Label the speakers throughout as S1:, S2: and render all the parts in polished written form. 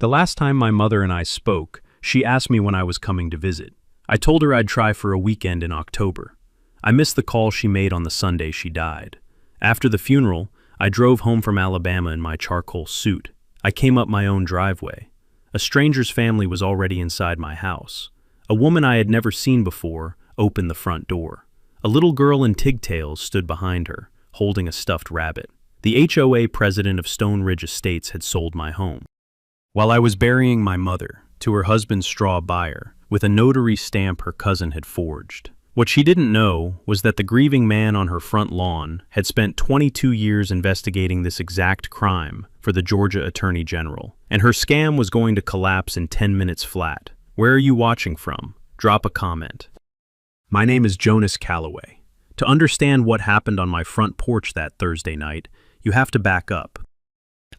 S1: The last time my mother and I spoke, she asked me when I was coming to visit. I told her I'd try for a weekend in October. I missed the call she made on the Sunday she died. After the funeral, I drove home from Alabama in my charcoal suit. I came up my own driveway. A stranger's family was already inside my house. A woman I had never seen before opened the front door. A little girl in pigtails stood behind her, holding a stuffed rabbit. The HOA president of Stone Ridge Estates had sold my home. While I was burying my mother, to her husband's straw buyer, with a notary stamp her cousin had forged. What she didn't know was that the grieving man on her front lawn had spent 22 years investigating this exact crime for the Georgia Attorney General, and her scam was going to collapse in 10 minutes flat. Where are you watching from? Drop a comment. My name is Jonas Calloway. To understand what happened on my front porch that Thursday night, you have to back up.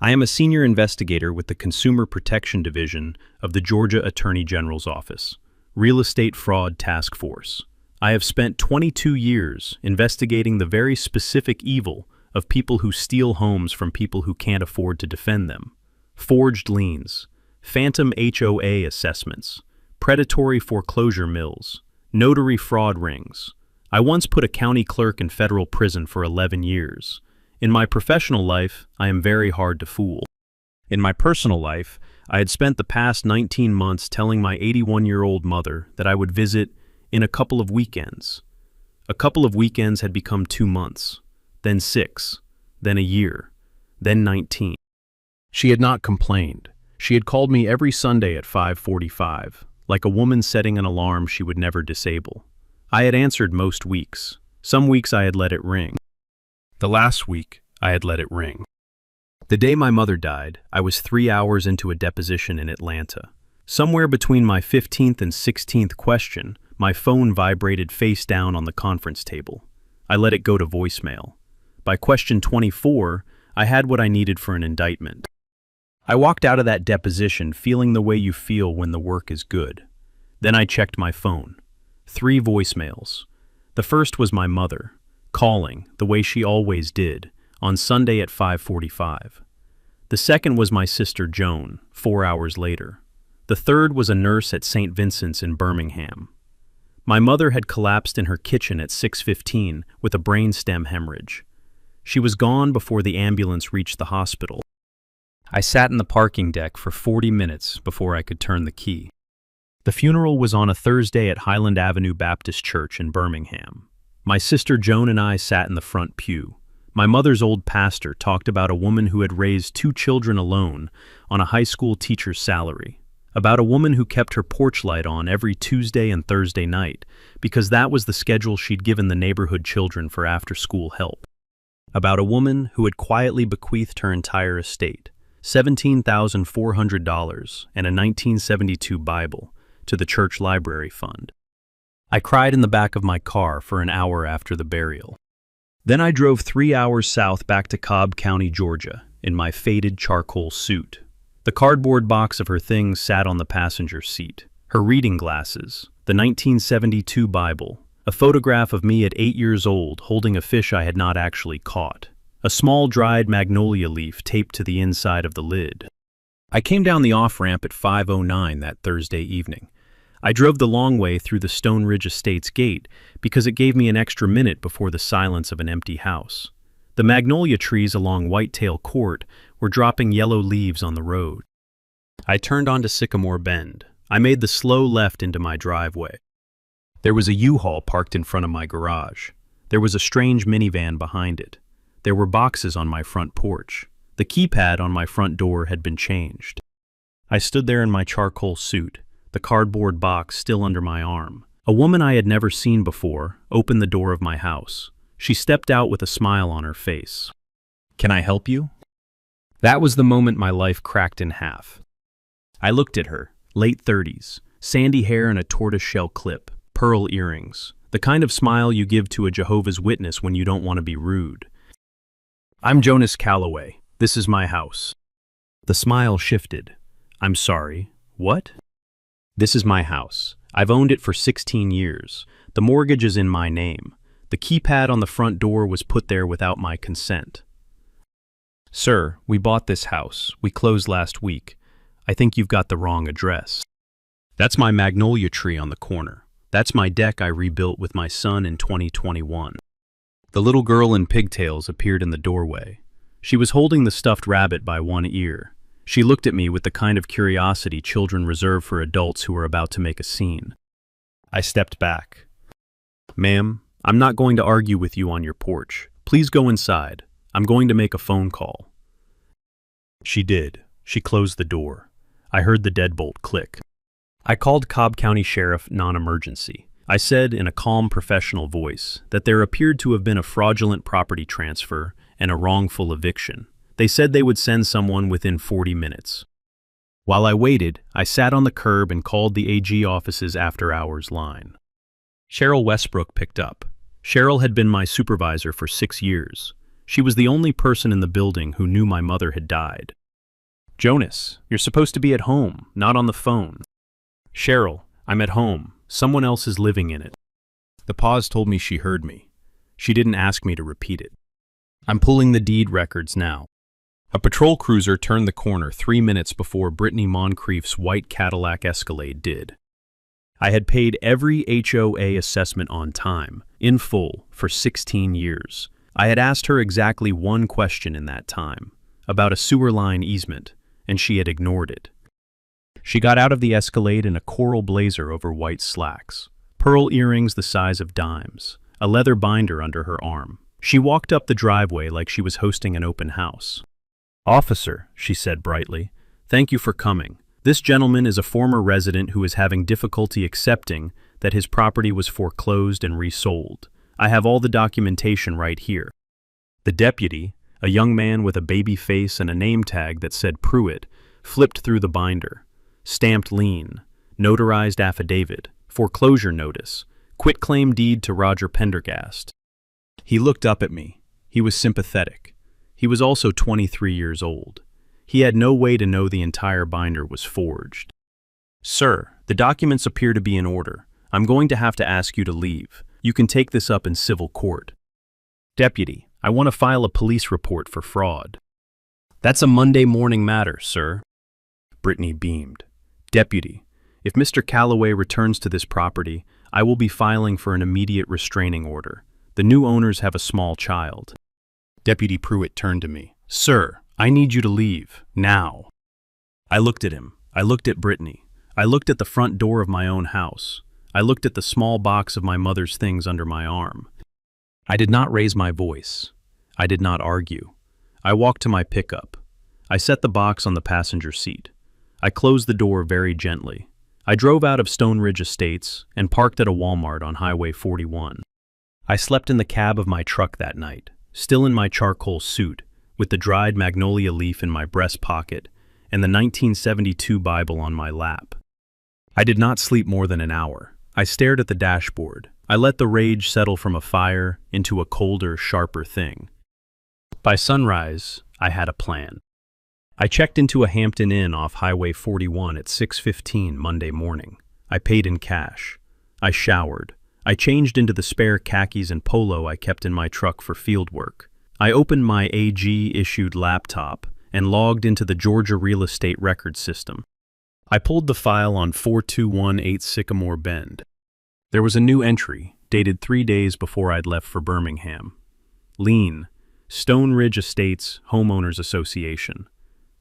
S1: I am a senior investigator with the Consumer Protection Division of the Georgia Attorney General's Office, Real Estate Fraud Task Force. I have spent 22 years investigating the very specific evil of people who steal homes from people who can't afford to defend them. Forged liens, phantom HOA assessments, predatory foreclosure mills, notary fraud rings. I once put a county clerk in federal prison for 11 years. In my professional life, I am very hard to fool. In my personal life, I had spent the past 19 months telling my 81-year-old mother that I would visit in a couple of weekends. A couple of weekends had become 2 months, then 6, then a year, then 19. She had not complained. She had called me every Sunday at 5:45, like a woman setting an alarm she would never disable. I had answered most weeks. Some weeks I had let it ring. The last week, I had let it ring. The day my mother died, I was 3 hours into a deposition in Atlanta. Somewhere between my 15th and 16th question, my phone vibrated face down on the conference table. I let it go to voicemail. By question 24, I had what I needed for an indictment. I walked out of that deposition feeling the way you feel when the work is good. Then I checked my phone. 3 voicemails. The first was my mother, calling, the way she always did, on Sunday at 5:45. The second was my sister Joan, 4 hours later. The third was a nurse at St. Vincent's in Birmingham. My mother had collapsed in her kitchen at 6:15 with a brainstem hemorrhage. She was gone before the ambulance reached the hospital. I sat in the parking deck for 40 minutes before I could turn the key. The funeral was on a Thursday at Highland Avenue Baptist Church in Birmingham. My sister Joan and I sat in the front pew. My mother's old pastor talked about a woman who had raised 2 children alone on a high school teacher's salary, about a woman who kept her porch light on every Tuesday and Thursday night because that was the schedule she'd given the neighborhood children for after-school help, about a woman who had quietly bequeathed her entire estate, $17,400 and a 1972 Bible, to the church library fund. I cried in the back of my car for an hour after the burial. Then I drove 3 hours south back to Cobb County, Georgia, in my faded charcoal suit. The cardboard box of her things sat on the passenger seat. Her reading glasses, the 1972 Bible, a photograph of me at 8 years old holding a fish I had not actually caught, a small dried magnolia leaf taped to the inside of the lid. I came down the off-ramp at 5:09 that Thursday evening. I drove the long way through the Stone Ridge Estates gate because it gave me an extra minute before the silence of an empty house. The magnolia trees along Whitetail Court were dropping yellow leaves on the road. I turned onto Sycamore Bend. I made the slow left into my driveway. There was a U-Haul parked in front of my garage. There was a strange minivan behind it. There were boxes on my front porch. The keypad on my front door had been changed. I stood there in my charcoal suit, the cardboard box still under my arm. A woman I had never seen before opened the door of my house. She stepped out with a smile on her face. "Can I help you?" That was the moment my life cracked in half. I looked at her, late 30s, sandy hair and a tortoiseshell clip, pearl earrings, the kind of smile you give to a Jehovah's Witness when you don't want to be rude. "I'm Jonas Calloway. This is my house." The smile shifted. "I'm sorry, what?" "This is my house. I've owned it for 16 years. The mortgage is in my name. The keypad on the front door was put there without my consent." "Sir, we bought this house. We closed last week. I think you've got the wrong address. That's my magnolia tree on the corner. That's my deck I rebuilt with my son in 2021. The little girl in pigtails appeared in the doorway. She was holding the stuffed rabbit by one ear. She looked at me with the kind of curiosity children reserve for adults who are about to make a scene. I stepped back. Ma'am, I'm not going to argue with you on your porch. Please go inside. I'm going to make a phone call. She did. She closed the door. I heard the deadbolt click. I called Cobb County Sheriff non-emergency. I said in a calm professional voice that there appeared to have been a fraudulent property transfer and a wrongful eviction. They said they would send someone within 40 minutes. While I waited, I sat on the curb and called the AG office's after-hours line. Cheryl Westbrook picked up. Cheryl had been my supervisor for 6 years. She was the only person in the building who knew my mother had died. Jonas, you're supposed to be at home, not on the phone. Cheryl, I'm at home. Someone else is living in it. The pause told me she heard me. She didn't ask me to repeat it. I'm pulling the deed records now. A patrol cruiser turned the corner 3 minutes before Brittany Moncrief's white Cadillac Escalade did. I had paid every HOA assessment on time, in full, for 16 years. I had asked her exactly one question in that time, about a sewer line easement, and she had ignored it. She got out of the Escalade in a coral blazer over white slacks, pearl earrings the size of dimes, a leather binder under her arm. She walked up the driveway like she was hosting an open house. "Officer," she said brightly, "thank you for coming. This gentleman is a former resident who is having difficulty accepting that his property was foreclosed and resold. I have all the documentation right here." The deputy, a young man with a baby face and a name tag that said Pruitt, flipped through the binder. Stamped lien, notarized affidavit, foreclosure notice, quitclaim deed to Roger Pendergast. He looked up at me. He was sympathetic. He was also 23 years old. He had no way to know the entire binder was forged. "Sir, the documents appear to be in order. I'm going to have to ask you to leave. You can take this up in civil court." "Deputy, I want to file a police report for fraud." "That's a Monday morning matter, sir." Brittany beamed. "Deputy, if Mr. Calloway returns to this property, I will be filing for an immediate restraining order. The new owners have a small child." Deputy Pruitt turned to me. "Sir, I need you to leave, now." I looked at him. I looked at Brittany. I looked at the front door of my own house. I looked at the small box of my mother's things under my arm. I did not raise my voice. I did not argue. I walked to my pickup. I set the box on the passenger seat. I closed the door very gently. I drove out of Stone Ridge Estates and parked at a Walmart on Highway 41. I slept in the cab of my truck that night, still in my charcoal suit, with the dried magnolia leaf in my breast pocket and the 1972 Bible on my lap. I did not sleep more than an hour. I stared at the dashboard. I let the rage settle from a fire into a colder, sharper thing. By sunrise, I had a plan. I checked into a Hampton Inn off Highway 41 at 6:15 Monday morning. I paid in cash. I showered. I changed into the spare khakis and polo I kept in my truck for field work. I opened my AG-issued laptop and logged into the Georgia Real Estate Record System. I pulled the file on 4218 Sycamore Bend. There was a new entry, dated 3 days before I'd left for Birmingham. Lien, Stone Ridge Estates Homeowners Association.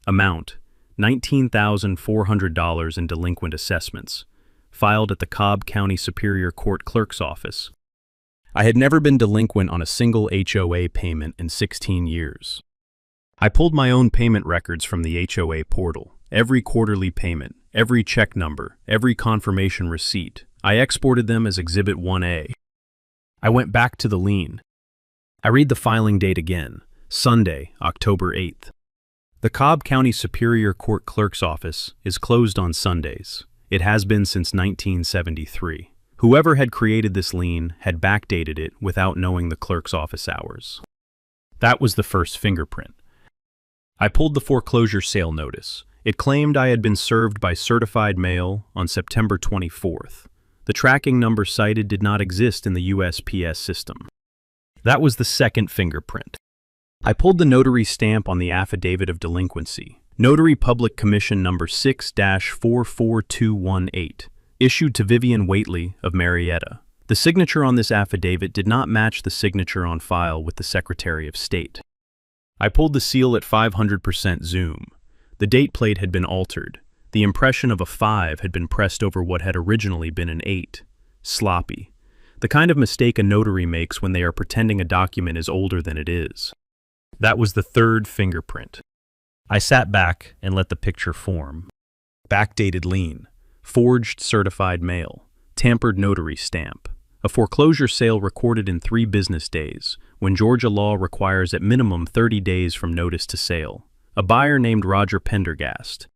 S1: Amount, $19,400 in delinquent assessments. Filed at the Cobb County Superior Court Clerk's Office. I had never been delinquent on a single HOA payment in 16 years. I pulled my own payment records from the HOA portal. Every quarterly payment, every check number, every confirmation receipt. I exported them as Exhibit 1A. I went back to the lien. I read the filing date again, Sunday, October 8th. The Cobb County Superior Court Clerk's Office is closed on Sundays. It has been since 1973. Whoever had created this lien had backdated it without knowing the clerk's office hours. That was the first fingerprint. I pulled the foreclosure sale notice. It claimed I had been served by certified mail on September 24th. The tracking number cited did not exist in the USPS system. That was the second fingerprint. I pulled the notary stamp on the affidavit of delinquency. Notary Public Commission number 6-44218, issued to Vivian Waitley of Marietta. The signature on this affidavit did not match the signature on file with the Secretary of State. I pulled the seal at 500% zoom. The date plate had been altered. The impression of a 5 had been pressed over what had originally been an 8. Sloppy. The kind of mistake a notary makes when they are pretending a document is older than it is. That was the third fingerprint. I sat back and let the picture form. Backdated lien. Forged certified mail. Tampered notary stamp. A foreclosure sale recorded in 3 business days, when Georgia law requires at minimum 30 days from notice to sale. A buyer named Roger Pendergast.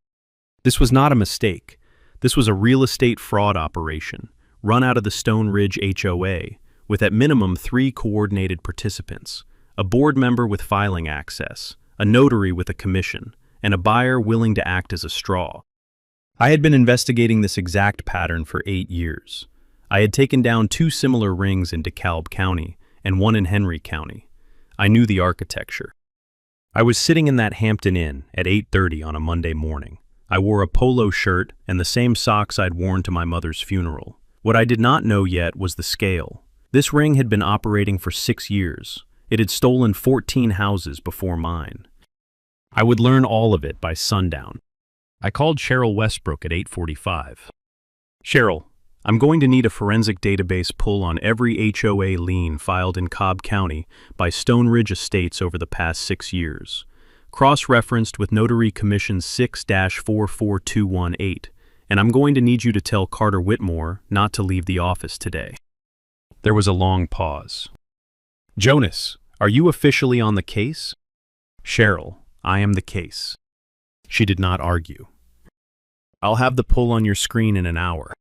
S1: This was not a mistake. This was a real estate fraud operation, run out of the Stone Ridge HOA, with at minimum 3 coordinated participants, a board member with filing access, a notary with a commission, and a buyer willing to act as a straw. I had been investigating this exact pattern for 8 years. I had taken down 2 similar rings in DeKalb County and 1 in Henry County. I knew the architecture. I was sitting in that Hampton Inn at 8:30 on a Monday morning. I wore a polo shirt and the same socks I'd worn to my mother's funeral. What I did not know yet was the scale. This ring had been operating for 6 years. It had stolen 14 houses before mine. I would learn all of it by sundown. I called Cheryl Westbrook at 8:45. Cheryl, I'm going to need a forensic database pull on every HOA lien filed in Cobb County by Stone Ridge Estates over the past 6 years, cross-referenced with Notary Commission 6-44218, and I'm going to need you to tell Carter Whitmore not to leave the office today. There was a long pause. Jonas, are you officially on the case? Cheryl, I am the case. She did not argue. I'll have the pull on your screen in an hour.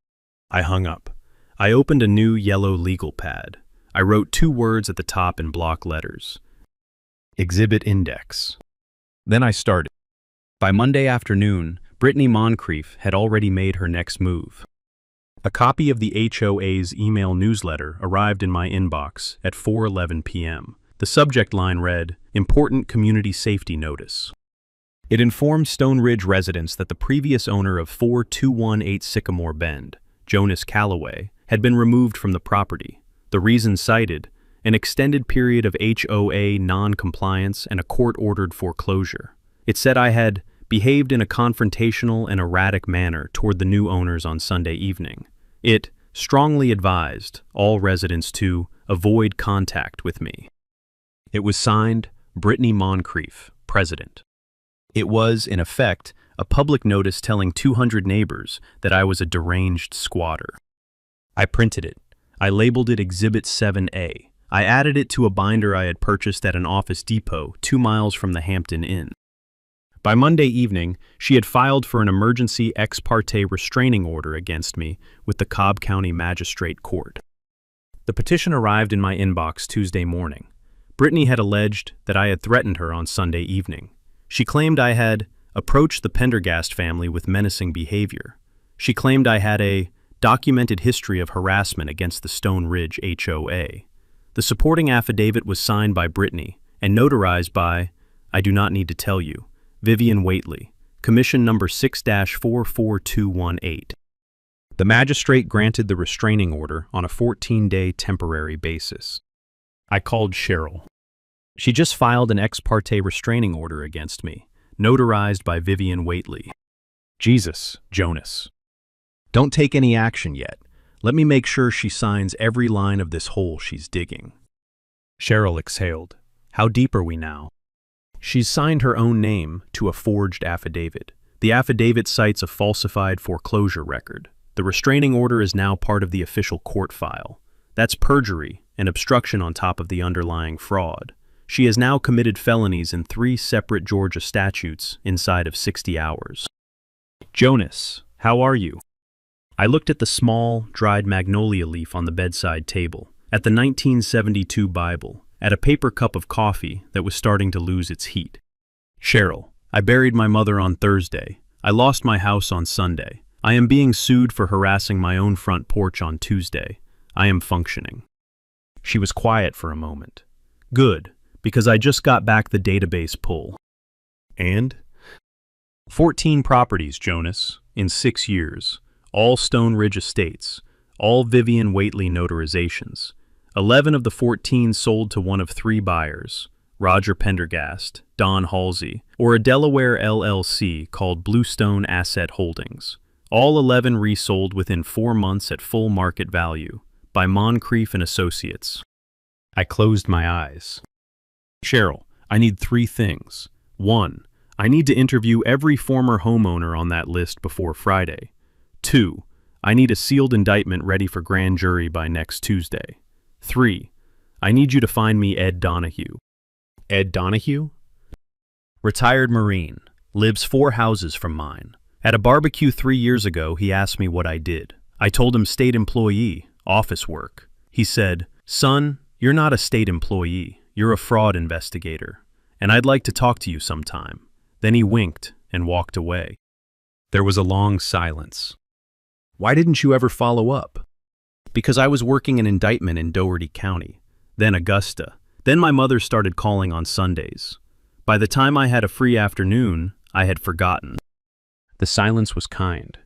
S1: I hung up. I opened a new yellow legal pad. I wrote 2 words at the top in block letters. Exhibit Index. Then I started. By Monday afternoon, Brittany Moncrief had already made her next move. A copy of the HOA's email newsletter arrived in my inbox at 4:11 p.m. The subject line read, "Important Community Safety Notice." It informed Stone Ridge residents that the previous owner of 4218 Sycamore Bend, Jonas Calloway, had been removed from the property. The reason cited, an extended period of HOA non-compliance and a court-ordered foreclosure. It said I had behaved in a confrontational and erratic manner toward the new owners on Sunday evening. It strongly advised all residents to avoid contact with me. It was signed Brittany Moncrief, President. It was, in effect, a public notice telling 200 neighbors that I was a deranged squatter. I printed it. I labeled it Exhibit 7A. I added it to a binder I had purchased at an Office Depot 2 miles from the Hampton Inn. By Monday evening, she had filed for an emergency ex parte restraining order against me with the Cobb County Magistrate Court. The petition arrived in my inbox Tuesday morning. Brittany had alleged that I had threatened her on Sunday evening. She claimed I had approached the Pendergast family with menacing behavior. She claimed I had a documented history of harassment against the Stone Ridge HOA. The supporting affidavit was signed by Brittany and notarized by, I do not need to tell you, Vivian Waitley, Commission number 6-44218. The magistrate granted the restraining order on a 14-day temporary basis. I called Cheryl. She just filed an ex parte restraining order against me, notarized by Vivian Waitley. Jesus, Jonas. Don't take any action yet. Let me make sure she signs every line of this hole she's digging. Cheryl exhaled. How deep are we now? She's signed her own name to a forged affidavit. The affidavit cites a falsified foreclosure record. The restraining order is now part of the official court file. That's perjury and obstruction on top of the underlying fraud. She has now committed felonies in 3 separate Georgia statutes inside of 60 hours. Jonas, how are you? I looked at the small, dried magnolia leaf on the bedside table, at the 1972 Bible, at a paper cup of coffee that was starting to lose its heat. Cheryl, I buried my mother on Thursday. I lost my house on Sunday. I am being sued for harassing my own front porch on Tuesday. I am functioning. She was quiet for a moment. Good, because I just got back the database pull. And? 14 properties, Jonas, in 6 years, all Stone Ridge estates, all Vivian Waitley notarizations. 11 of the 14 sold to one of 3 buyers, Roger Pendergast, Don Halsey, or a Delaware LLC called Bluestone Asset Holdings. All 11 resold within 4 months at full market value by Moncrief and Associates. I closed my eyes. Cheryl, I need 3 things. 1. I need to interview every former homeowner on that list before Friday. 2. I need a sealed indictment ready for grand jury by next Tuesday. 3. I need you to find me Ed Donahue. Ed Donahue? Retired Marine, lives 4 houses from mine. At a barbecue 3 years ago, he asked me what I did. I told him state employee, office work. He said, "Son, you're not a state employee. You're a fraud investigator, and I'd like to talk to you sometime." Then he winked and walked away. There was a long silence. Why didn't you ever follow up? Because I was working an indictment in Dougherty County, then Augusta. Then my mother started calling on Sundays. By the time I had a free afternoon, I had forgotten. The silence was kind.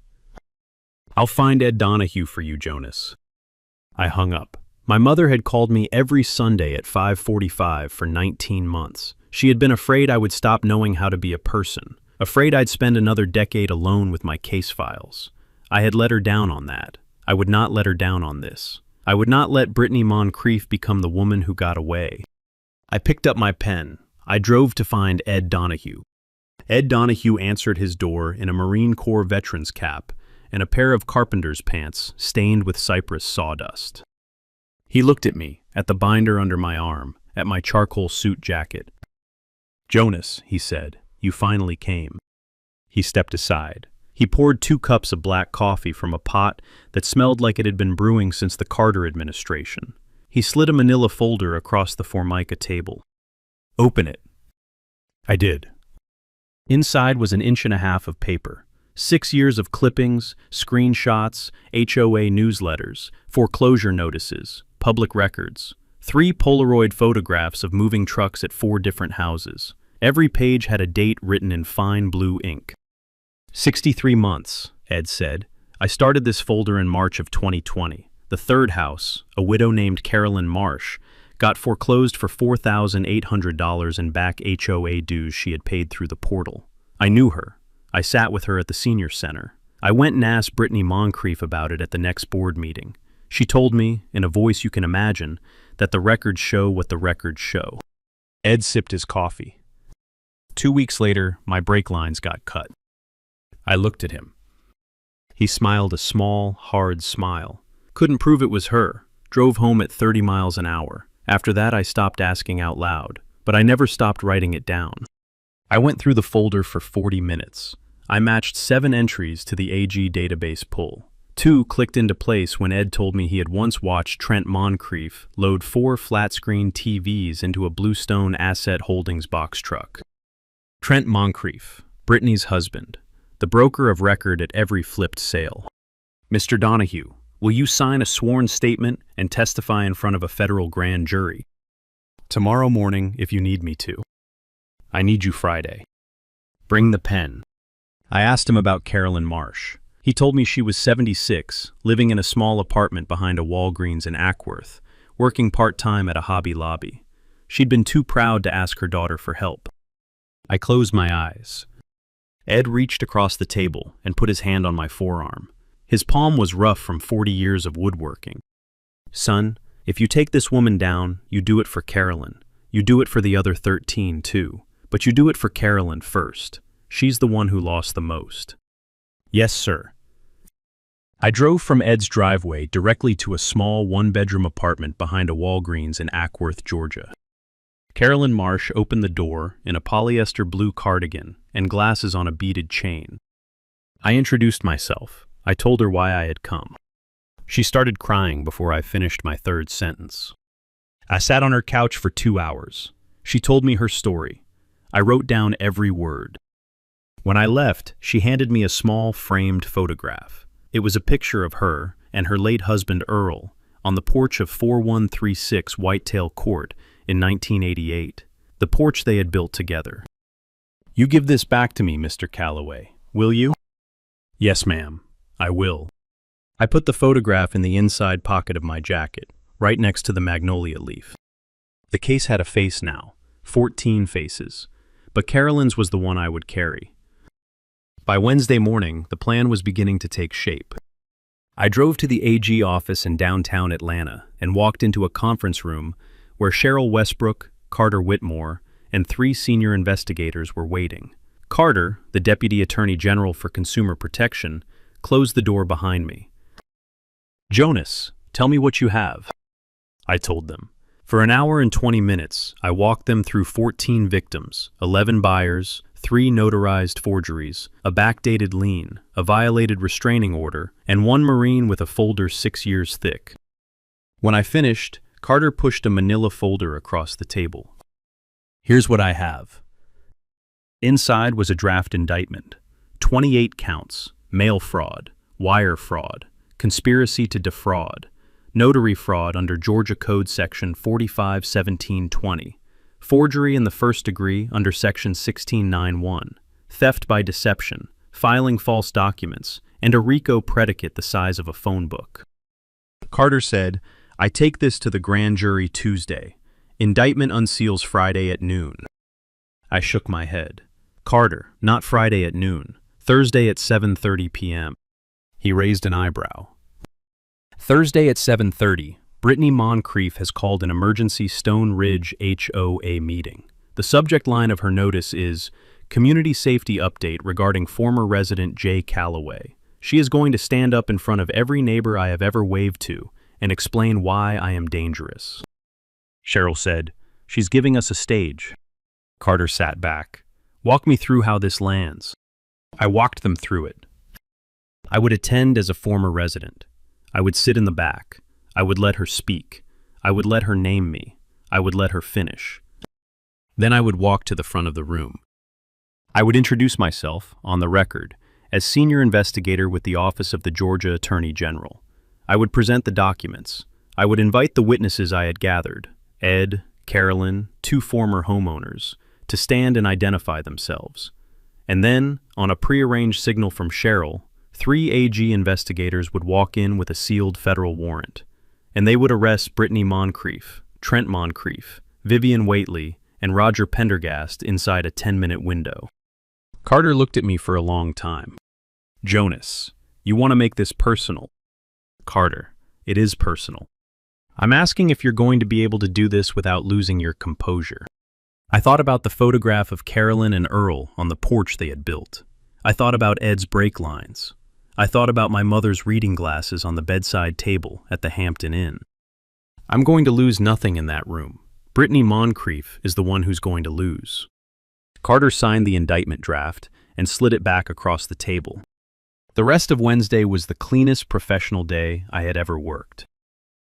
S1: I'll find Ed Donahue for you, Jonas. I hung up. My mother had called me every Sunday at 5:45 for 19 months. She had been afraid I would stop knowing how to be a person, afraid I'd spend another decade alone with my case files. I had let her down on that. I would not let her down on this. I would not let Brittany Moncrief become the woman who got away. I picked up my pen. I drove to find Ed Donahue. Ed Donahue answered his door in a Marine Corps veteran's cap and a pair of carpenter's pants stained with cypress sawdust. He looked at me, at the binder under my arm, at my charcoal suit jacket. "Jonas," he said, "you finally came." He stepped aside. He poured 2 cups of black coffee from a pot that smelled like it had been brewing since the Carter administration. He slid a manila folder across the Formica table. "Open it." I did. Inside was an 1.5 inches of paper. 6 years of clippings, screenshots, HOA newsletters, foreclosure notices, public records. 3 Polaroid photographs of moving trucks at 4 different houses. Every page had a date written in fine blue ink. 63 months, Ed said. I started this folder in March of 2020. The 3rd house, a widow named Carolyn Marsh, got foreclosed for $4,800 in back HOA dues she had paid through the portal. I knew her. I sat with her at the senior center. I went and asked Brittany Moncrief about it at the next board meeting. She told me, in a voice you can imagine, that the records show what the records show. Ed sipped his coffee. 2 weeks later, my brake lines got cut. I looked at him. He smiled a small, hard smile. Couldn't prove it was her. Drove home at 30 miles an hour. After that, I stopped asking out loud, but I never stopped writing it down. I went through the folder for 40 minutes. I matched 7 entries to the AG database pull. 2 clicked into place when Ed told me he had once watched Trent Moncrief load 4 flat-screen TVs into a Bluestone Asset Holdings box truck. Trent Moncrief, Brittany's husband, the broker of record at every flipped sale. "Mr. Donahue, will you sign a sworn statement and testify in front of a federal grand jury?" "Tomorrow morning, if you need me to." "I need you Friday." "Bring the pen." I asked him about Carolyn Marsh. He told me she was 76, living in a small apartment behind a Walgreens in Ackworth, working part-time at a Hobby Lobby. She'd been too proud to ask her daughter for help. I closed my eyes. Ed reached across the table and put his hand on my forearm. His palm was rough from 40 years of woodworking. "Son, if you take this woman down, you do it for Carolyn. You do it for the other 13 too. But you do it for Carolyn first. She's the one who lost the most." "Yes, sir." I drove from Ed's driveway directly to a small 1-bedroom apartment behind a Walgreens in Ackworth, Georgia. Carolyn Marsh opened the door in a polyester blue cardigan and glasses on a beaded chain. I introduced myself. I told her why I had come. She started crying before I finished my 3rd sentence. I sat on her couch for 2 hours. She told me her story. I wrote down every word. When I left, she handed me a small framed photograph. It was a picture of her and her late husband Earl on the porch of 4136 Whitetail Court in 1988, the porch they had built together. You give this back to me, Mr. Calloway, will you? Yes, ma'am, I will. I put the photograph in the inside pocket of my jacket, right next to the magnolia leaf. The case had a face now, 14 faces, but Carolyn's was the one I would carry. By Wednesday morning, the plan was beginning to take shape. I drove to the AG office in downtown Atlanta and walked into a conference room where Cheryl Westbrook, Carter Whitmore, and 3 senior investigators were waiting. Carter, the Deputy Attorney General for Consumer Protection, closed the door behind me. Jonas, tell me what you have. I told them. For an hour and 20 minutes, I walked them through 14 victims, 11 buyers, 3 notarized forgeries, a backdated lien, a violated restraining order, and 1 Marine with a folder 6 years thick. When I finished, Carter pushed a manila folder across the table. Here's what I have. Inside was a draft indictment, 28 counts, mail fraud, wire fraud, conspiracy to defraud, notary fraud under Georgia Code Section 45-1720, forgery in the first degree under Section 1691, theft by deception, filing false documents, and a RICO predicate the size of a phone book. Carter said, I take this to the grand jury Tuesday. Indictment unseals Friday at noon. I shook my head. Carter, not Friday at noon. Thursday at 7:30 p.m. He raised an eyebrow. Thursday at 7:30, Brittany Moncrief has called an emergency Stone Ridge HOA meeting. The subject line of her notice is, Community Safety Update regarding former resident Jay Calloway. She is going to stand up in front of every neighbor I have ever waved to and explain why I am dangerous. Cheryl said, she's giving us a stage. Carter sat back. Walk me through how this lands. I walked them through it. I would attend as a former resident. I would sit in the back. I would let her speak. I would let her name me. I would let her finish. Then I would walk to the front of the room. I would introduce myself, on the record, as senior investigator with the Office of the Georgia Attorney General. I would present the documents. I would invite the witnesses I had gathered, Ed, Carolyn, 2 former homeowners, to stand and identify themselves. And then, on a prearranged signal from Cheryl, 3 AG investigators would walk in with a sealed federal warrant, and they would arrest Brittany Moncrief, Trent Moncrief, Vivian Waitley, and Roger Pendergast inside a 10-minute window. Carter looked at me for a long time. Jonas, you want to make this personal. Carter, it is personal. I'm asking if you're going to be able to do this without losing your composure. I thought about the photograph of Carolyn and Earl on the porch they had built. I thought about Ed's brake lines. I thought about my mother's reading glasses on the bedside table at the Hampton Inn. I'm going to lose nothing in that room. Brittany Moncrief is the one who's going to lose. Carter signed the indictment draft and slid it back across the table. The rest of Wednesday was the cleanest professional day I had ever worked.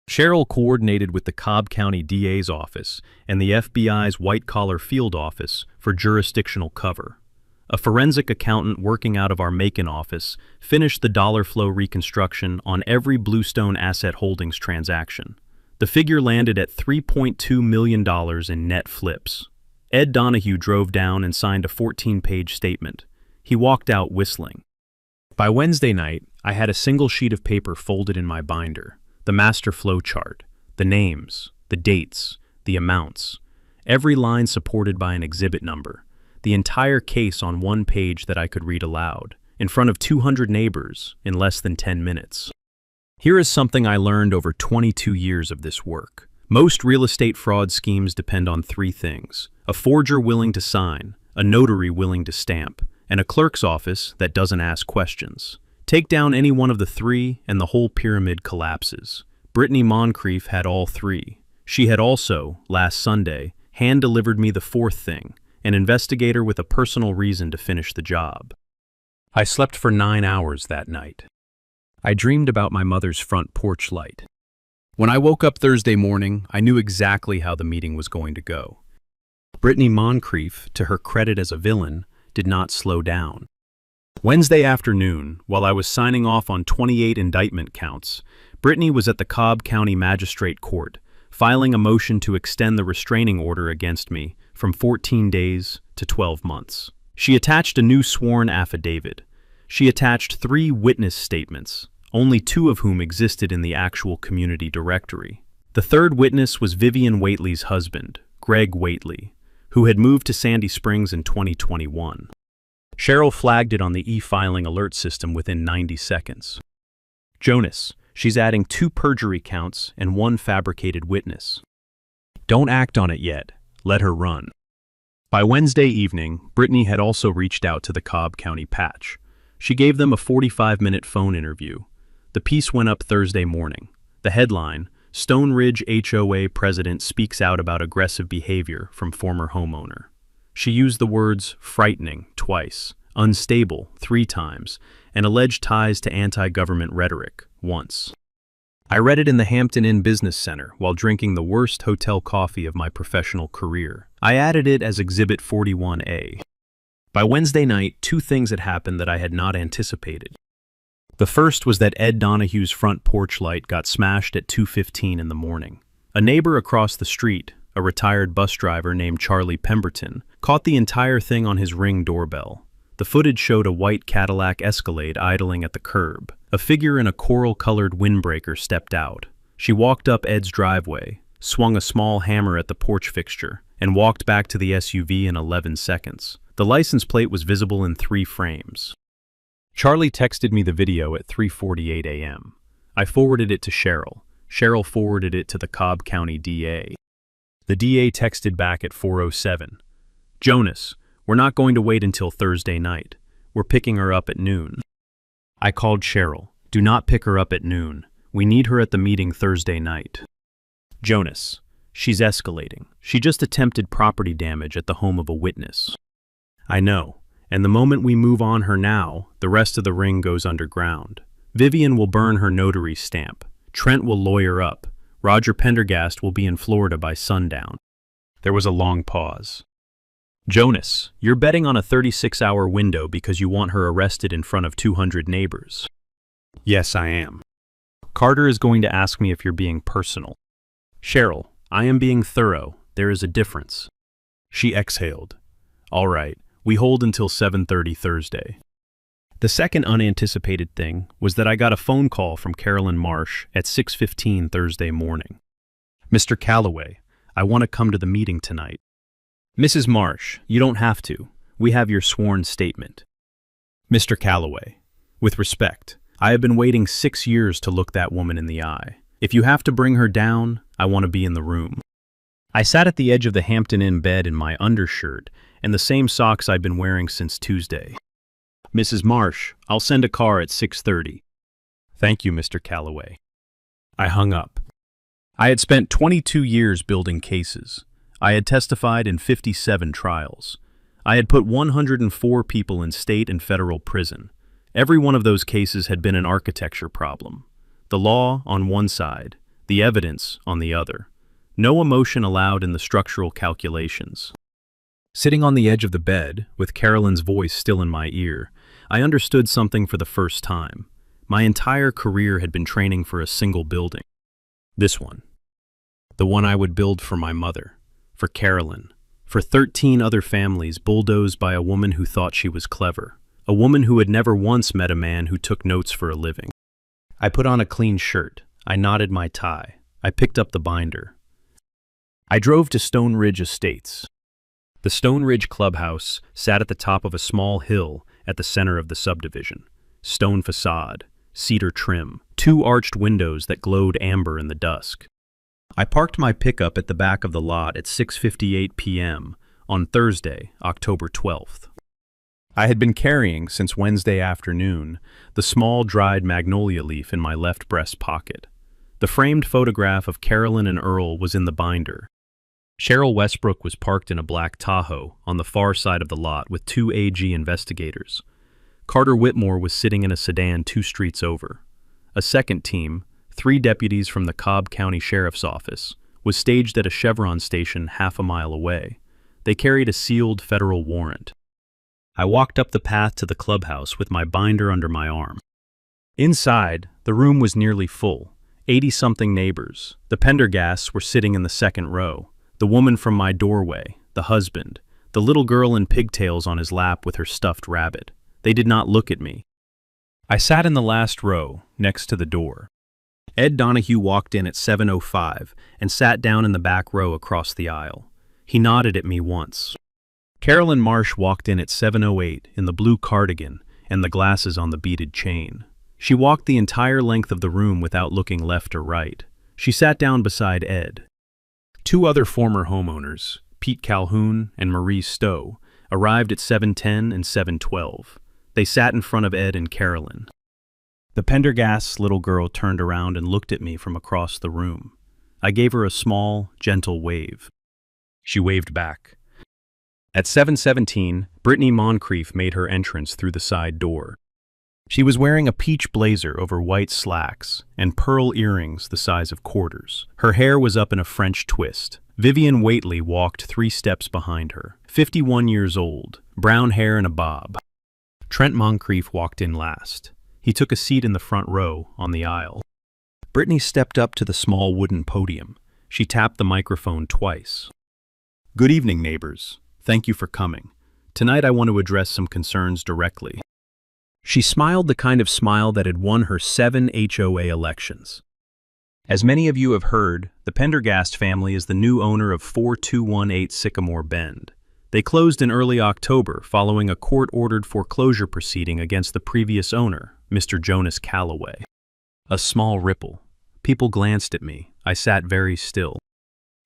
S1: Cheryl coordinated with the Cobb County DA's office and the FBI's white-collar field office for jurisdictional cover. A forensic accountant working out of our Macon office finished the dollar flow reconstruction on every Bluestone Asset Holdings transaction. The figure landed at $3.2 million in net flips. Ed Donahue drove down and signed a 14-page statement. He walked out whistling. By Wednesday night, I had a single sheet of paper folded in my binder. The master flow chart, the names, the dates, the amounts, every line supported by an exhibit number, the entire case on one page that I could read aloud, in front of 200 neighbors in less than 10 minutes. Here is something I learned over 22 years of this work. Most real estate fraud schemes depend on 3 things: a forger willing to sign, a notary willing to stamp, and a clerk's office that doesn't ask questions. Take down any one of the 3 and the whole pyramid collapses. Brittany Moncrief had all 3. She had also, last Sunday, hand-delivered me the 4th thing, an investigator with a personal reason to finish the job. I slept for 9 hours that night. I dreamed about my mother's front porch light. When I woke up Thursday morning, I knew exactly how the meeting was going to go. Brittany Moncrief, to her credit as a villain, did not slow down. Wednesday afternoon, while I was signing off on 28 indictment counts, Brittany was at the Cobb County Magistrate Court, filing a motion to extend the restraining order against me from 14 days to 12 months. She attached a new sworn affidavit. She attached 3 witness statements, only 2 of whom existed in the actual community directory. The third witness was Vivian Waitley's husband, Greg Waitley, who had moved to Sandy Springs in 2021. Cheryl flagged it on the e-filing alert system within 90 seconds. Jonas, she's adding 2 perjury counts and 1 fabricated witness. Don't act on it yet. Let her run. By Wednesday evening, Brittany had also reached out to the Cobb County Patch. She gave them a 45-minute phone interview. The piece went up Thursday morning. The headline, Stone Ridge HOA president speaks out about aggressive behavior from former homeowner. She used the words frightening twice, unstable 3 times, and alleged ties to anti-government rhetoric once. I read it in the Hampton Inn Business Center while drinking the worst hotel coffee of my professional career. I added it as Exhibit 41A. By Wednesday night, 2 things had happened that I had not anticipated. The first was that Ed Donahue's front porch light got smashed at 2:15 in the morning. A neighbor across the street, a retired bus driver named Charlie Pemberton, caught the entire thing on his Ring doorbell. The footage showed a white Cadillac Escalade idling at the curb. A figure in a coral-colored windbreaker stepped out. She walked up Ed's driveway, swung a small hammer at the porch fixture, and walked back to the SUV in 11 seconds. The license plate was visible in 3 frames. Charlie texted me the video at 3:48 a.m. I forwarded it to Cheryl. Cheryl forwarded it to the Cobb County DA. The DA texted back at 4:07. Jonas, we're not going to wait until Thursday night. We're picking her up at noon. I called Cheryl. Do not pick her up at noon. We need her at the meeting Thursday night. Jonas, she's escalating. She just attempted property damage at the home of a witness. I know. And the moment we move on her now, the rest of the ring goes underground. Vivian will burn her notary stamp. Trent will lawyer up. Roger Pendergast will be in Florida by sundown. There was a long pause. Jonas, you're betting on a 36-hour window because you want her arrested in front of 200 neighbors. Yes, I am. Carter is going to ask me if you're being personal. Cheryl, I am being thorough. There is a difference. She exhaled. All right. We hold until 7:30 Thursday. The second unanticipated thing was that I got a phone call from Carolyn Marsh at 6:15 Thursday morning. Mr. Calloway, I want to come to the meeting tonight. Mrs. Marsh, you don't have to. We have your sworn statement. Mr. Calloway, with respect, I have been waiting 6 years to look that woman in the eye. If you have to bring her down, I want to be in the room. I sat at the edge of the Hampton Inn bed in my undershirt and the same socks I'd been wearing since Tuesday. Mrs. Marsh, I'll send a car at 6:30. Thank you, Mr. Calloway. I hung up. I had spent 22 years building cases. I had testified in 57 trials. I had put 104 people in state and federal prison. Every one of those cases had been an architecture problem. The law on one side, the evidence on the other. No emotion allowed in the structural calculations. Sitting on the edge of the bed, with Carolyn's voice still in my ear, I understood something for the first time. My entire career had been training for a single building. This one. The one I would build for my mother, for Carolyn, for 13 other families bulldozed by a woman who thought she was clever, a woman who had never once met a man who took notes for a living. I put on a clean shirt. I knotted my tie. I picked up the binder. I drove to Stone Ridge Estates. The Stone Ridge Clubhouse sat at the top of a small hill at the center of the subdivision. Stone facade, cedar trim, 2 arched windows that glowed amber in the dusk. I parked my pickup at the back of the lot at 6:58 p.m. on Thursday, October 12th. I had been carrying, since Wednesday afternoon, the small dried magnolia leaf in my left breast pocket. The framed photograph of Carolyn and Earl was in the binder. Cheryl Westbrook was parked in a black Tahoe on the far side of the lot with 2 AG investigators. Carter Whitmore was sitting in a sedan 2 streets over. A second team, 3 deputies from the Cobb County Sheriff's Office, was staged at a Chevron station half a mile away. They carried a sealed federal warrant. I walked up the path to the clubhouse with my binder under my arm. Inside, the room was nearly full. 80-something neighbors. The Pendergasts were sitting in the second row. The woman from my doorway, the husband, the little girl in pigtails on his lap with her stuffed rabbit. They did not look at me. I sat in the last row, next to the door. Ed Donahue walked in at 7:05 and sat down in the back row across the aisle. He nodded at me once. Carolyn Marsh walked in at 7:08 in the blue cardigan and the glasses on the beaded chain. She walked the entire length of the room without looking left or right. She sat down beside Ed. Two other former homeowners, Pete Calhoun and Marie Stowe, arrived at 7:10 and 7:12. They sat in front of Ed and Carolyn. The Pendergast's little girl turned around and looked at me from across the room. I gave her a small, gentle wave. She waved back. At 7:17, Brittany Moncrief made her entrance through the side door. She was wearing a peach blazer over white slacks and pearl earrings the size of quarters. Her hair was up in a French twist. Vivian Waitley walked 3 steps behind her, 51 years old, brown hair and a bob. Trent Moncrief walked in last. He took a seat in the front row on the aisle. Brittany stepped up to the small wooden podium. She tapped the microphone twice. "Good evening, neighbors. Thank you for coming. Tonight I want to address some concerns directly." She smiled the kind of smile that had won her 7 HOA elections. As many of you have heard, the Pendergast family is the new owner of 4218 Sycamore Bend. They closed in early October following a court-ordered foreclosure proceeding against the previous owner, Mr. Jonas Calloway. A small ripple. People glanced at me. I sat very still.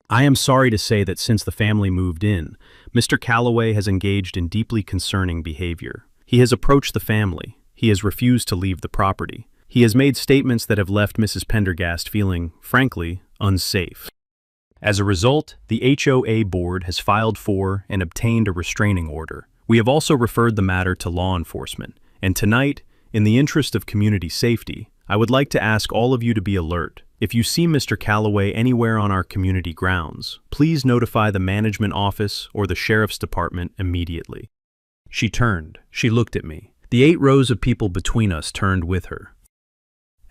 S1: I am sorry to say that since the family moved in, Mr. Calloway has engaged in deeply concerning behavior. He has approached the family. He has refused to leave the property. He has made statements that have left Mrs. Pendergast feeling, frankly, unsafe. As a result, the HOA board has filed for and obtained a restraining order. We have also referred the matter to law enforcement, and tonight, in the interest of community safety, I would like to ask all of you to be alert. If you see Mr. Calloway anywhere on our community grounds, please notify the management office or the sheriff's department immediately. She turned. She looked at me. The 8 rows of people between us turned with her.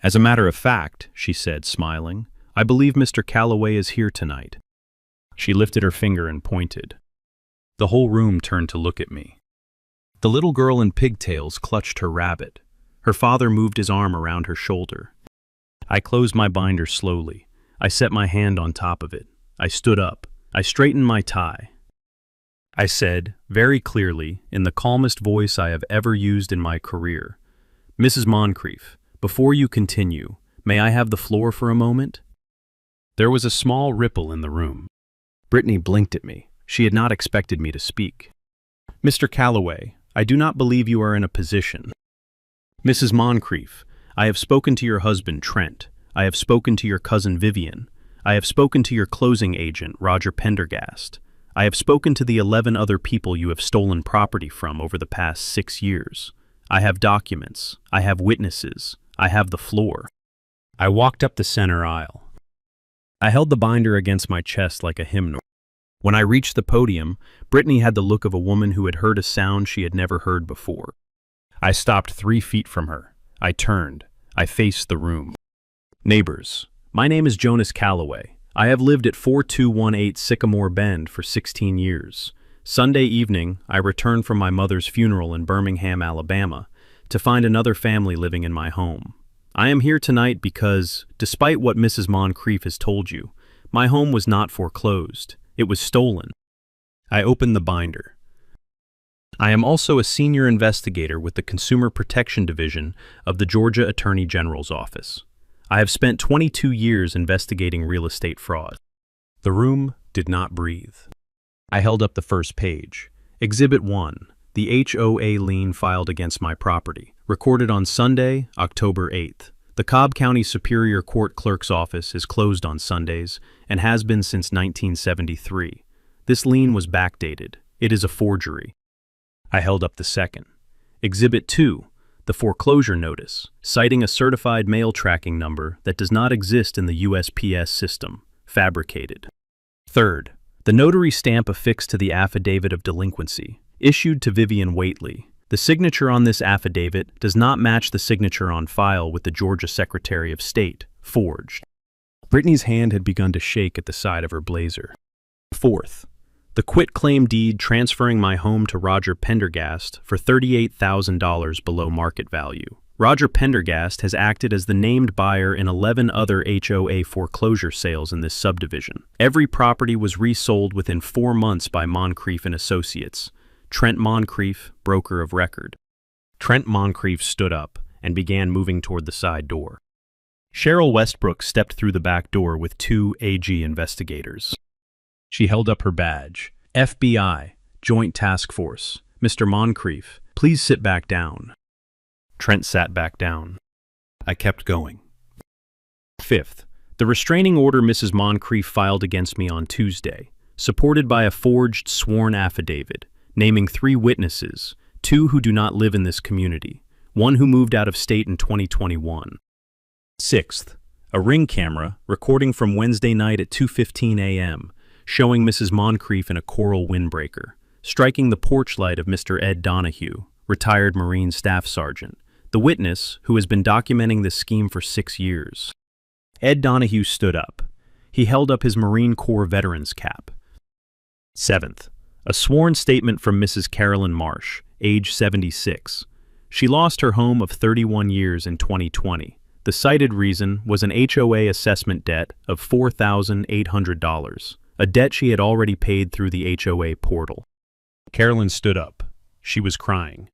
S1: "As a matter of fact," she said, smiling, "I believe Mr. Calloway is here tonight." She lifted her finger and pointed. The whole room turned to look at me. The little girl in pigtails clutched her rabbit. Her father moved his arm around her shoulder. I closed my binder slowly. I set my hand on top of it. I stood up. I straightened my tie. I said, very clearly, in the calmest voice I have ever used in my career, "Mrs. Moncrief, before you continue, may I have the floor for a moment?" There was a small ripple in the room. Brittany blinked at me. She had not expected me to speak. "Mr. Calloway, I do not believe you are in a position." "Mrs. Moncrief, I have spoken to your husband, Trent. I have spoken to your cousin, Vivian. I have spoken to your closing agent, Roger Pendergast. I have spoken to the 11 other people you have stolen property from over the past 6 years. I have documents. I have witnesses. I have the floor." I walked up the center aisle. I held the binder against my chest like a hymnal. When I reached the podium, Brittany had the look of a woman who had heard a sound she had never heard before. I stopped 3 feet from her. I turned. I faced the room. "Neighbors, my name is Jonas Calloway. I have lived at 4218 Sycamore Bend for 16 years. Sunday evening, I returned from my mother's funeral in Birmingham, Alabama, to find another family living in my home. I am here tonight because, despite what Mrs. Moncrief has told you, my home was not foreclosed. It was stolen." I opened the binder. I am also a senior investigator with the Consumer Protection Division of the Georgia Attorney General's Office. I have spent 22 years investigating real estate fraud. The room did not breathe. I held up the first page. Exhibit 1, the HOA lien filed against my property, recorded on Sunday, October 8th. The Cobb County Superior Court Clerk's Office is closed on Sundays and has been since 1973. This lien was backdated. It is a forgery. I held up the second. Exhibit 2, the foreclosure notice, citing a certified mail tracking number that does not exist in the USPS system, fabricated. Third, the notary stamp affixed to the affidavit of delinquency, issued to Vivian Waitley. The signature on this affidavit does not match the signature on file with the Georgia Secretary of State, forged. Brittany's hand had begun to shake at the side of her blazer. Fourth, The quitclaim deed transferring my home to Roger Pendergast for $38,000 below market value. Roger Pendergast has acted as the named buyer in 11 other HOA foreclosure sales in this subdivision. Every property was resold within 4 months by Moncrief and Associates. Trent Moncrief, broker of record. Trent Moncrief stood up and began moving toward the side door. Cheryl Westbrook stepped through the back door with 2 AG investigators. She held up her badge. FBI, Joint Task Force. Mr. Moncrief, please sit back down. Trent sat back down. I kept going. 5th, the restraining order Mrs. Moncrief filed against me on Tuesday, supported by a forged sworn affidavit, naming 3 witnesses, 2 who do not live in this community, 1 who moved out of state in 2021. 6th, a Ring camera recording from Wednesday night at 2:15 a.m., showing Mrs. Moncrief in a coral windbreaker, striking the porch light of Mr. Ed Donahue, retired Marine Staff Sergeant, the witness who has been documenting this scheme for 6 years. Ed Donahue stood up. He held up his Marine Corps veteran's cap. 7th, a sworn statement from Mrs. Carolyn Marsh, age 76. She lost her home of 31 years in 2020. The cited reason was an HOA assessment debt of $4,800, a debt she had already paid through the HOA portal. Carolyn stood up. She was crying.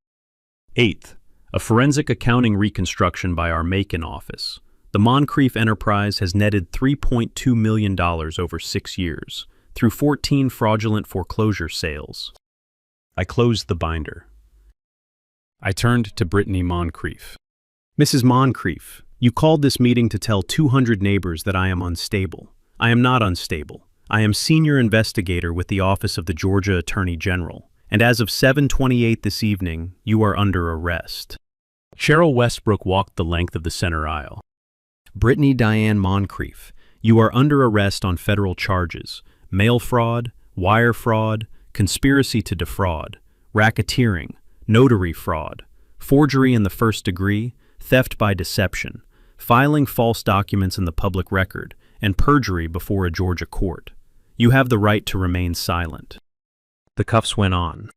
S1: 8th, a forensic accounting reconstruction by our Macon office. The Moncrief enterprise has netted $3.2 million over 6 years, through 14 fraudulent foreclosure sales. I closed the binder. I turned to Brittany Moncrief. Mrs. Moncrief, you called this meeting to tell 200 neighbors that I am unstable. I am not unstable. I am senior investigator with the Office of the Georgia Attorney General, and as of 7:28 this evening, you are under arrest. Cheryl Westbrook walked the length of the center aisle. Brittany Diane Moncrief, you are under arrest on federal charges: mail fraud, wire fraud, conspiracy to defraud, racketeering, notary fraud, forgery in the first degree, theft by deception, filing false documents in the public record, and perjury before a Georgia court. You have the right to remain silent. The cuffs went on.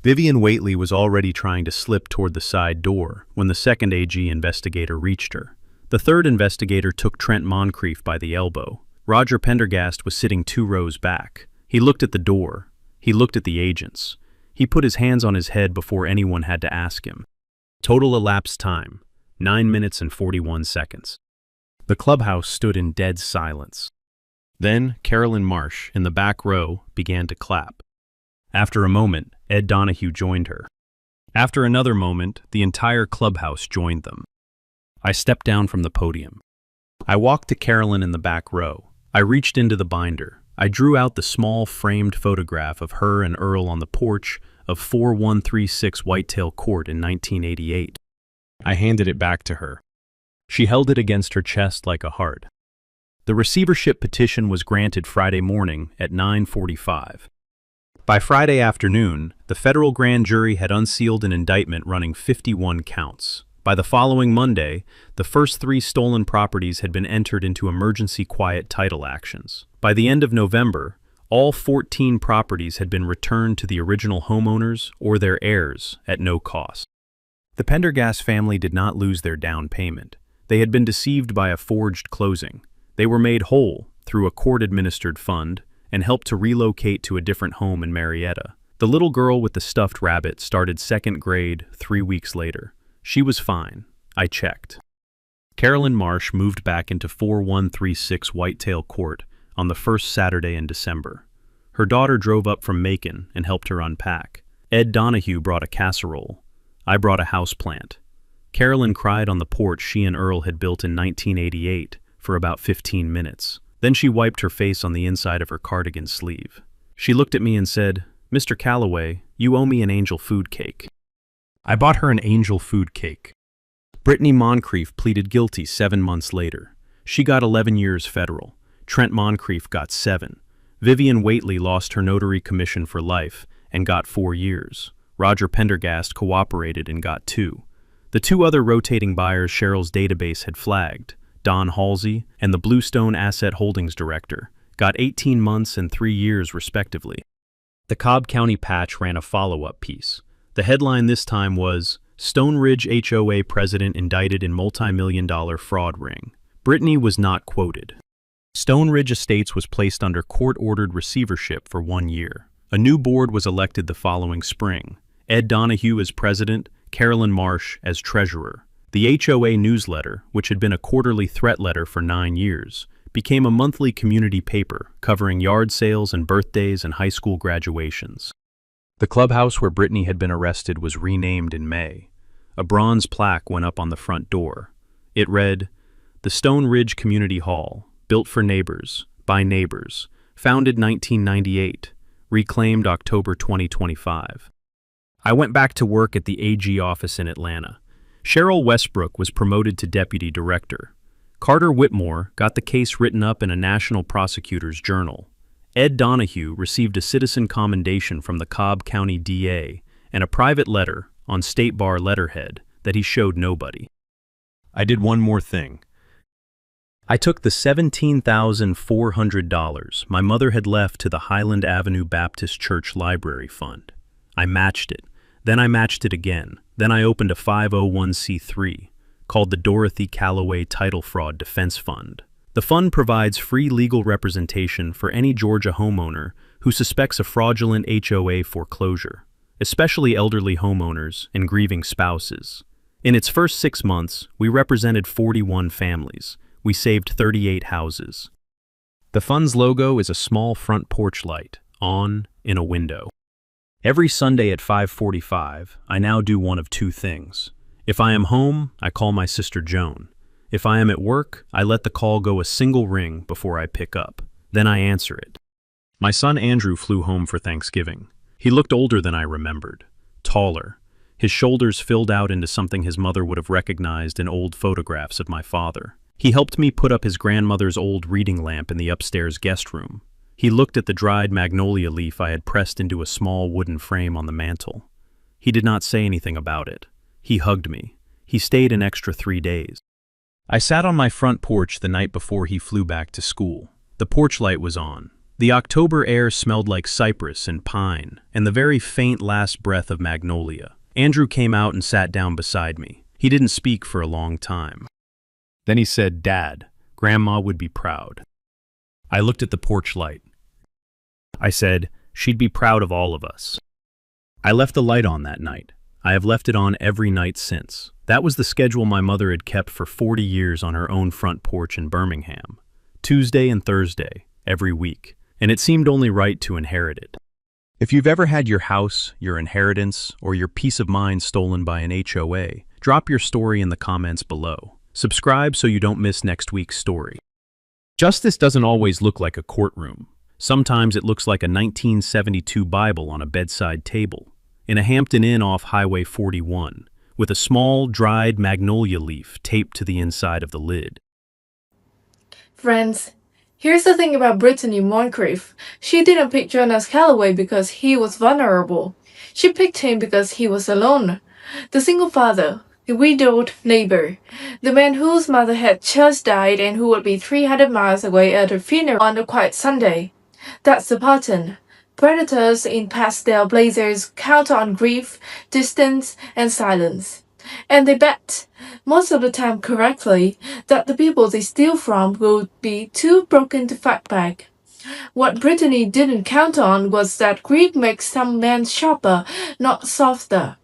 S1: Vivian Waitley was already trying to slip toward the side door when the second AG investigator reached her. The third investigator took Trent Moncrief by the elbow. Roger Pendergast was sitting 2 rows back. He looked at the door. He looked at the agents. He put his hands on his head before anyone had to ask him. Total elapsed time, 9 minutes and 41 seconds. The clubhouse stood in dead silence. Then Carolyn Marsh, in the back row, began to clap. After a moment, Ed Donahue joined her. After another moment, the entire clubhouse joined them. I stepped down from the podium. I walked to Carolyn in the back row. I reached into the binder. I drew out the small framed photograph of her and Earl on the porch of 4136 Whitetail Court in 1988. I handed it back to her. She held it against her chest like a heart. The receivership petition was granted Friday morning at 9:45. By Friday afternoon, the federal grand jury had unsealed an indictment running 51 counts. By the following Monday, the first 3 stolen properties had been entered into emergency quiet title actions. By the end of November, all 14 properties had been returned to the original homeowners or their heirs at no cost. The Pendergast family did not lose their down payment. They had been deceived by a forged closing. They were made whole through a court-administered fund and helped to relocate to a different home in Marietta. The little girl with the stuffed rabbit started 2nd grade 3 weeks later. She was fine. I checked. Carolyn Marsh moved back into 4136 Whitetail Court on the first Saturday in December. Her daughter drove up from Macon and helped her unpack. Ed Donahue brought a casserole. I brought a houseplant. Carolyn cried on the porch she and Earl had built in 1988 for about 15 minutes. Then she wiped her face on the inside of her cardigan sleeve. She looked at me and said, "Mr. Calloway, you owe me an angel food cake." I bought her an angel food cake. Brittany Moncrief pleaded guilty 7 months later. She got 11 years federal. Trent Moncrief got 7. Vivian Waitley lost her notary commission for life and got 4 years. Roger Pendergast cooperated and got 2. The 2 other rotating buyers Cheryl's database had flagged, Don Halsey and the Bluestone Asset Holdings director, got 18 months and 3 years respectively. The Cobb County Patch ran a follow-up piece. The headline this time was, Stone Ridge HOA President Indicted in Multi-Million-Dollar Fraud Ring. Brittany was not quoted. Stone Ridge Estates was placed under court-ordered receivership for 1 year. A new board was elected the following spring. Ed Donahue as president, Carolyn Marsh as treasurer. The HOA newsletter, which had been a quarterly threat letter for 9 years, became a monthly community paper covering yard sales and birthdays and high school graduations. The clubhouse where Brittany had been arrested was renamed in May. A bronze plaque went up on the front door. It read, The Stone Ridge Community Hall, built for neighbors, by neighbors, founded 1998, reclaimed October 2025. I went back to work at the AG office in Atlanta. Cheryl Westbrook was promoted to deputy director. Carter Whitmore got the case written up in a national prosecutor's journal. Ed Donahue received a citizen commendation from the Cobb County DA and a private letter on State Bar letterhead that he showed nobody. I did one more thing. I took the $17,400 my mother had left to the Highland Avenue Baptist Church Library Fund. I matched it. Then I matched it again. Then I opened a 501c3 called the Dorothy Calloway Title Fraud Defense Fund. The fund provides free legal representation for any Georgia homeowner who suspects a fraudulent HOA foreclosure, especially elderly homeowners and grieving spouses. In its first 6 months, we represented 41 families. We saved 38 houses. The fund's logo is a small front porch light, on in a window. Every Sunday at 5:45, I now do one of two things. If I am home, I call my sister Joan. If I am at work, I let the call go a single ring before I pick up. Then I answer it. My son Andrew flew home for Thanksgiving. He looked older than I remembered, taller. His shoulders filled out into something his mother would have recognized in old photographs of my father. He helped me put up his grandmother's old reading lamp in the upstairs guest room. He looked at the dried magnolia leaf I had pressed into a small wooden frame on the mantel. He did not say anything about it. He hugged me. He stayed an extra 3 days. I sat on my front porch the night before he flew back to school. The porch light was on. The October air smelled like cypress and pine, and the very faint last breath of magnolia. Andrew came out and sat down beside me. He didn't speak for a long time. Then he said, "Dad, Grandma would be proud." I looked at the porch light. I said, she'd be proud of all of us. I left the light on that night. I have left it on every night since. That was the schedule my mother had kept for 40 years on her own front porch in Birmingham. Tuesday and Thursday, every week. And it seemed only right to inherit it. If you've ever had your house, your inheritance, or your peace of mind stolen by an HOA, drop your story in the comments below. Subscribe so you don't miss next week's story. Justice doesn't always look like a courtroom. Sometimes it looks like a 1972 Bible on a bedside table, in a Hampton Inn off Highway 41, with a small, dried magnolia leaf taped to the inside of the lid.
S2: Friends, here's the thing about Brittany Moncrief. She didn't pick Jonas Calloway because he was vulnerable. She picked him because he was alone. The single father, the widowed neighbor, the man whose mother had just died and who would be 300 miles away at her funeral on a quiet Sunday. That's the pattern. Predators in pastel blazers count on grief, distance, and silence. And they bet, most of the time correctly, that the people they steal from will be too broken to fight back. What Brittany didn't count on was that grief makes some men sharper, not softer.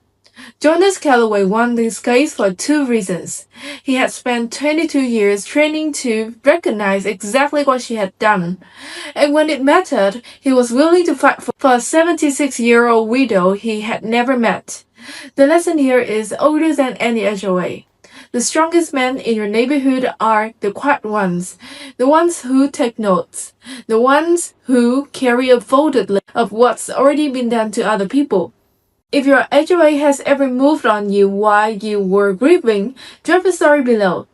S2: Jonas Calloway won this case for 2 reasons. He had spent 22 years training to recognize exactly what she had done. And when it mattered, he was willing to fight for a 76-year-old widow he had never met. The lesson here is older than any HOA. The strongest men in your neighborhood are the quiet ones, the ones who take notes, the ones who carry a folded list of what's already been done to other people. If your HOA has ever moved on you while you were grieving, drop a story below.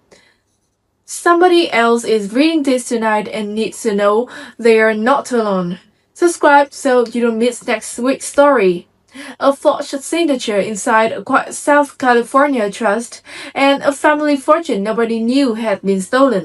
S2: Somebody else is reading this tonight and needs to know they are not alone. Subscribe so you don't miss next week's story. A forged signature inside a quiet South California trust, and a family fortune nobody knew had been stolen.